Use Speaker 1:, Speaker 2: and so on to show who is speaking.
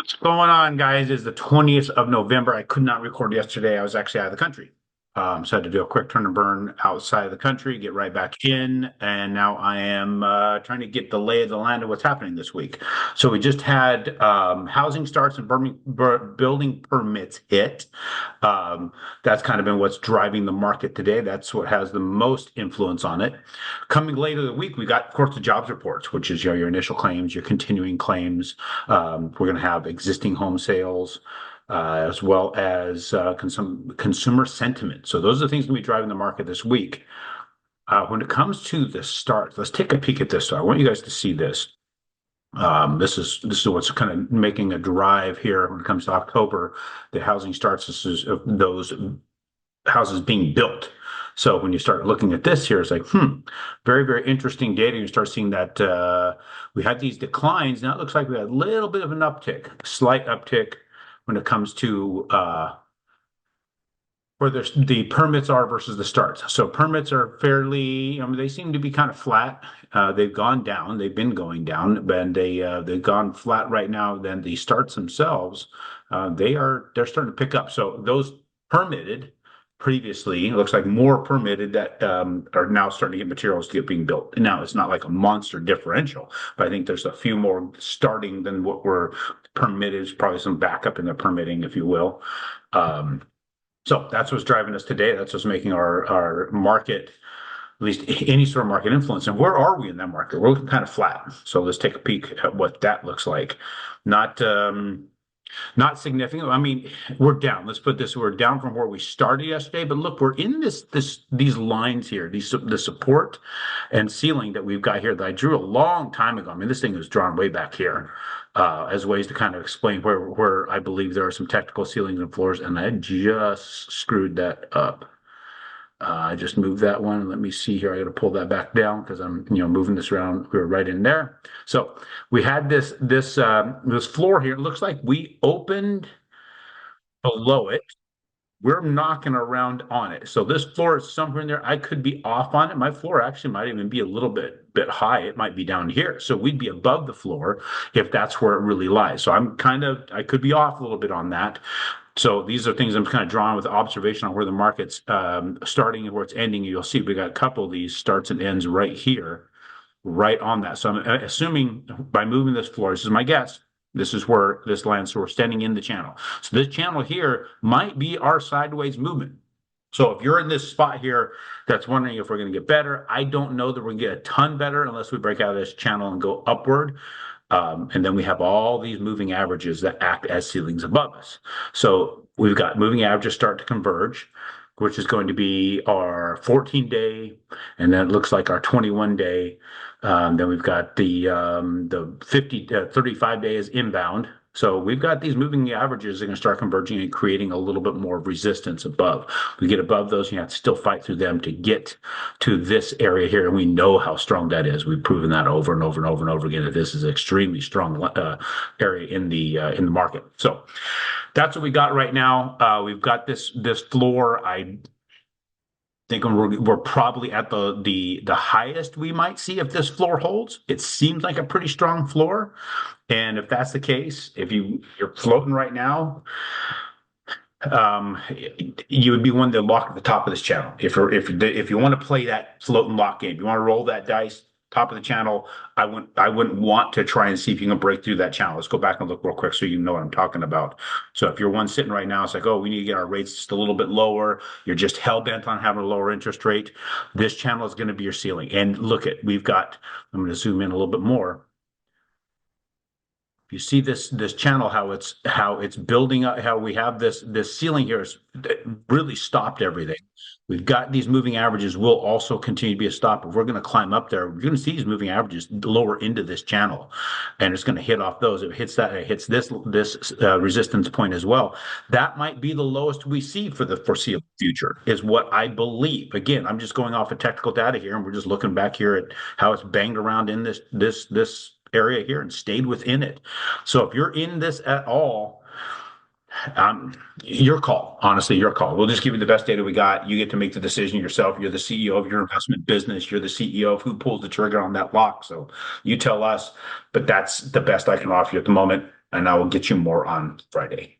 Speaker 1: What's going on, guys? Is the 20th of November. I could not record yesterday. I was actually out of the country. So I had to do a quick turn and burn outside of the country, get right back in, and now I am trying to get the lay of the land of what's happening this week. So we just had housing starts and building permits hit. Um, that's kind of been what's driving the market today. That's what has the most influence on it. Coming later in the week, we got, of course, the jobs reports, which is your initial claims, your continuing claims. We're going to have existing home sales as well as consumer sentiment. So those are the things going to be driving the market this week. When it comes to the starts, let's take a peek at this. So I want you guys to see this. This is what's kind of making a drive here when it comes to October. The housing starts. This is those houses being built. So when you start looking at this here, it's like, very, very interesting data. You start seeing that we had these declines. Now it looks like we had a little bit of an uptick, slight uptick when it comes to where the permits are versus the starts. So permits are fairly, they seem to be kind of flat. They've gone down. They've been going down, but they've gone flat right now. Then the starts themselves, they're starting to pick up. So those permitted previously, it looks like more permitted that are now starting to get materials to get being built. Now it's not like a monster differential, but I think there's a few more starting than what were permitted. There's probably some backup in the permitting, if you will. So that's what's driving us today. That's what's making our market, at least any sort of market influence. And where are we in that market? We're looking kind of flat. So let's take a peek at what that looks like. Not significant. I mean, we're down. Let's put this, we're down from where we started yesterday, but look, we're in these lines here, the support and ceiling that we've got here that I drew a long time ago. I mean, this thing was drawn way back here as ways to kind of explain where I believe there are some technical ceilings and floors, and I just screwed that up. I just moved that one. Let me see here. I got to pull that back down because I'm, moving this around. We were right in there. So we had this floor here. It looks like we opened below it. We're knocking around on it. So this floor is somewhere in there. I could be off on it. My floor actually might even be a little bit high. It might be down here. So we'd be above the floor if that's where it really lies. So I could be off a little bit on that. So these are things I'm kind of drawing with observation on where the market's starting and where it's ending. You'll see we got a couple of these starts and ends right here, right on that. So I'm assuming by moving this floor, this is my guess, this is where this lands. So we're standing in the channel. So this channel here might be our sideways movement. So if you're in this spot here that's wondering if we're going to get better, I don't know that we're going to get a ton better unless we break out of this channel and go upward. And then we have all these moving averages that act as ceilings above us. So we've got moving averages start to converge, which is going to be our 14-day, and then it looks like our 21-day. Then we've got the 35-day is inbound. So we've got these moving averages that are going to start converging and creating a little bit more resistance above. We get above those, you have to still fight through them to get to this area here. And we know how strong that is. We've proven that over and over and over and over again, that this is an extremely strong area in the market. So that's what we got right now. We've got this floor. I think we're probably at the highest we might see if this floor holds. It seems like a pretty strong floor. And if that's the case, if you're floating right now, you would be one to lock at the top of this channel. If you want to play that float and lock game, you want to roll that dice, top of the channel, I wouldn't want to try and see if you can break through that channel. Let's go back and look real quick so you know what I'm talking about. So if you're one sitting right now, it's like, oh, we need to get our rates just a little bit lower. You're just hell bent on having a lower interest rate. This channel is going to be your ceiling. And look at, I'm going to zoom in a little bit more. You see this channel, how it's building up, how we have this ceiling here has really stopped everything. We've got these moving averages will also continue to be a stop. If we're going to climb up there, we're going to see these moving averages lower into this channel, and it's going to hit off those. If it hits that, it hits this resistance point as well. That might be the lowest we see for the foreseeable future, is what I believe. Again, I'm just going off of technical data here, and we're just looking back here at how it's banged around in this area here and stayed within it. So if you're in this at all, your call. Honestly, your call. We'll just give you the best data we got. You get to make the decision yourself. You're the CEO of your investment business. You're the CEO of who pulls the trigger on that lock. So you tell us, but that's the best I can offer you at the moment. and I will get you more on Friday.